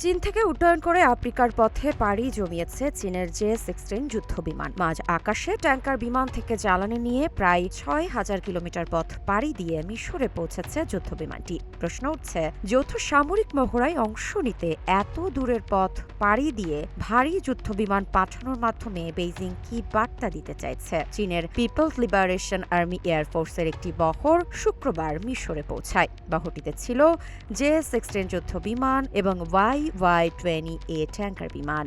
চীন থেকে উড্ডয়ন করে আফ্রিকার পথে পাড়ি জমিয়েছে চীনের J-16 যুদ্ধবিমান। মাঝ আকাশে ট্যাঙ্কার বিমান থেকে জ্বালানি নিয়ে প্রায় ৬,০০০ কিলোমিটার পথ পাড়ি দিয়ে মিশরে পৌঁছেছে যুদ্ধবিমানটি। প্রশ্ন উঠছে, যৌথ সামরিক মহড়ায় অংশ নিতে এত দূরের পথ পাড়ি দিয়ে ভারী যুদ্ধবিমান পাঠানোর মাধ্যমে বেইজিং কি বার্তা দিতে চাইছে? চীনের পিপলস লিবারেশন আর্মি এয়ারফোর্সের একটি বহর শুক্রবার মিশরে পৌঁছায়। বহরটিতে ছিল J-16 যুদ্ধবিমান এবং YY-20A ট্যাঙ্কার বিমান।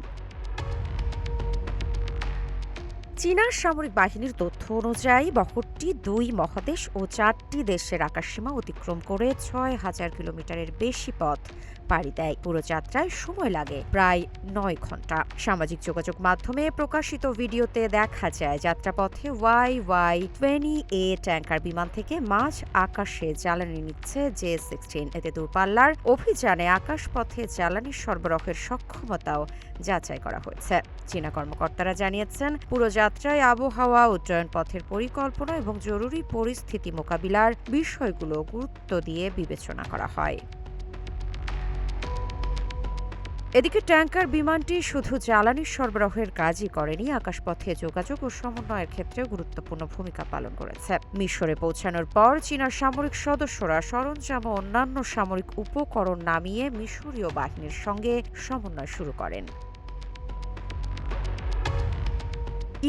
চীনা সামরিক বাহিনীর তথ্য অনুযায়ী বহরটি ২ মহাদেশ ও ৪টি দেশের আকাশসীমা অতিক্রম করে ৬,০০০ কিলোমিটারের বেশি পথ পাড়ি দেয়। পুরো যাত্রায় সময় লাগে প্রায় ৯ ঘন্টা। সামাজিক যোগাযোগ মাধ্যমে প্রকাশিত ভিডিওতে দেখা যায় যাত্রাপথে YY-20A ট্যাঙ্কার বিমান থেকে মাঝ আকাশে জ্বালানি নিচ্ছে J-16। এতে দূরপাল্লার অভিযানে আকাশপথে জ্বালানি সরবরাহের সক্ষমতাও যাচাই করা হয়েছে। চীনা কর্মকর্তারা জানিয়েছেন, পুরো যাত্রায় আবহাওয়া, উড্ডয়ন পথের পরিকল্পনা এবং জরুরি পরিস্থিতি মোকাবিলার বিষয়গুলো গুরুত্ব দিয়ে বিবেচনা করা হয়। এদিকে ট্যাঙ্কার বিমানটি শুধু জ্বালানি সরবরাহের কাজই করেনি, আকাশপথে যোগাযোগ ও সমন্বয়ের ক্ষেত্রে গুরুত্বপূর্ণ ভূমিকা পালন করেছে। মিশরে পৌঁছানোর পর চীনা সামরিক সদস্যরা সরঞ্জাম ও অন্যান্য সামরিক উপকরণ নামিয়ে মিশরীয় বাহিনীর সঙ্গে সমন্বয় শুরু করেন।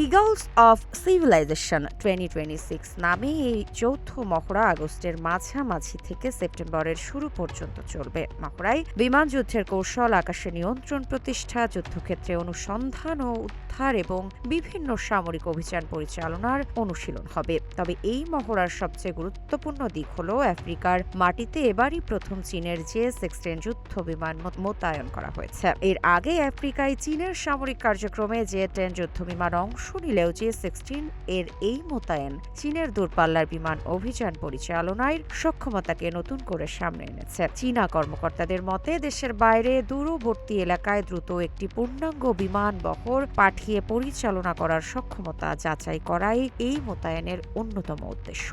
ইগলস অফ সিভিলাইজেশন 2026 নামে এই যৌথ মহড়া আগস্টের মাঝামাঝি থেকে সেপ্টেম্বরের শুরু পর্যন্ত চলবে। মহড়ায় বিমান যুদ্ধের কৌশল, আকাশে নিয়ন্ত্রণ প্রতিষ্ঠা, যুদ্ধক্ষেত্রে অনুসন্ধান ও উদ্ধার এবং বিভিন্ন সামরিক অভিযান পরিচালনার অনুশীলন হবে। তবে এই মহড়ার সবচেয়ে গুরুত্বপূর্ণ দিক হল আফ্রিকার মাটিতে এবারই প্রথম চীনের J-16 যুদ্ধ বিমান মোতায়েন করা হয়েছে। এর আগে আফ্রিকায় চীনের সামরিক কার্যক্রমে J-10 যুদ্ধ বিমান অংশ নিলেও J-16 এর এই মোতায়েন চীনের দূরপাল্লার বিমান অভিযান পরিচালনার সক্ষমতাকে নতুন করে সামনে এনেছে। চীনা কর্মকর্তাদের মতে, দেশের বাইরে দূরবর্তী এলাকায় দ্রুত একটি পূর্ণাঙ্গ বিমান বহর পাঠিয়ে পরিচালনা করার সক্ষমতা যাচাই করাই এই মোতায়েনের অন্যতম উদ্দেশ্য।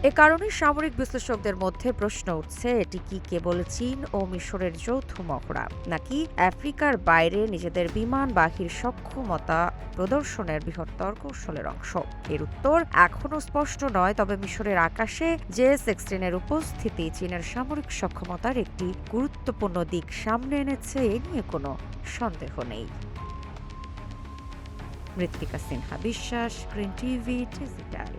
এ কারণে সামরিক বিশ্লেষকদের মধ্যে প্রশ্ন উঠছে, এটি কি কেবল চীন ও মিশরের যৌথ মহড়া, নাকি আফ্রিকার বাইরে নিজেদের বিমান বাহির সক্ষমতা প্রদর্শনের বৃহত্তর কৌশলের অংশ? এর উত্তর এখনও স্পষ্ট নয়, তবে মিশরের আকাশে J-16 এর উপস্থিতি চীনের সামরিক সক্ষমতার একটি গুরুত্বপূর্ণ দিক সামনে এনেছে, এ নিয়ে কোনো সন্দেহ নেই। মৃত্তিকা সিনহা বিশ্বাস, গ্রিন টিভি, ডিজিটাল।